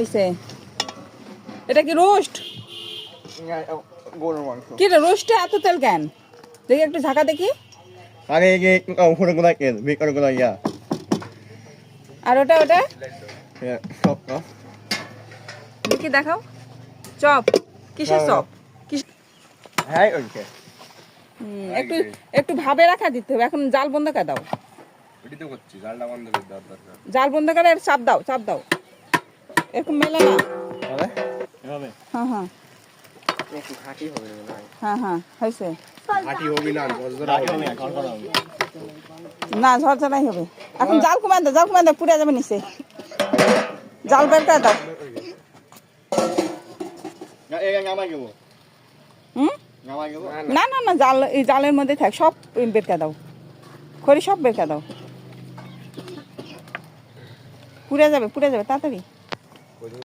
হয়েছে? এটা কি রোস্ট? গরুর মাংস। কি রে রোস্টে এত তেল কেন? দেখি একটু ঝাঁকা দেখি। আরে এই যে উপরে গোলা তেল, ভিতরে গোলা ইয়া। আর ওটা ওটা সব না। দেখি দেখাও। চপ কিসের চপ? হ্যাঁ ওইকে। একটু একটু ভাবে রাখা দিতে হবে। এখন জাল বন্ধ করে দাও। এটি তো করছি, জালটা বন্ধ করে দেওয়ার দরকার। জাল বন্ধ করে চাপ দাও, চাপ দাও। এরকম মেলে না। হবে? হবে। হ্যাঁ হ্যাঁ একটু ঘাটি হবে না। হ্যাঁ হ্যাঁ হয়েছে। হাঁটি হবি না, ঝরঝরা ঘাটি হবি। হবে না, ঝরঝরা হবে। না ঝরঝরাই হবে। এখন জাল কমান দাও, জাল কমান দাও, পুড়ে যাবে নিচে। জাল বের করে দাও। না এই নামাই দেবো। হুম নামাই দেবো। না না না, জাল এই জালের মধ্যে থাক, সব বের করে দাও। খড়ি সব বের করে দাও। পুড়ে যাবে তাড়াতাড়ি।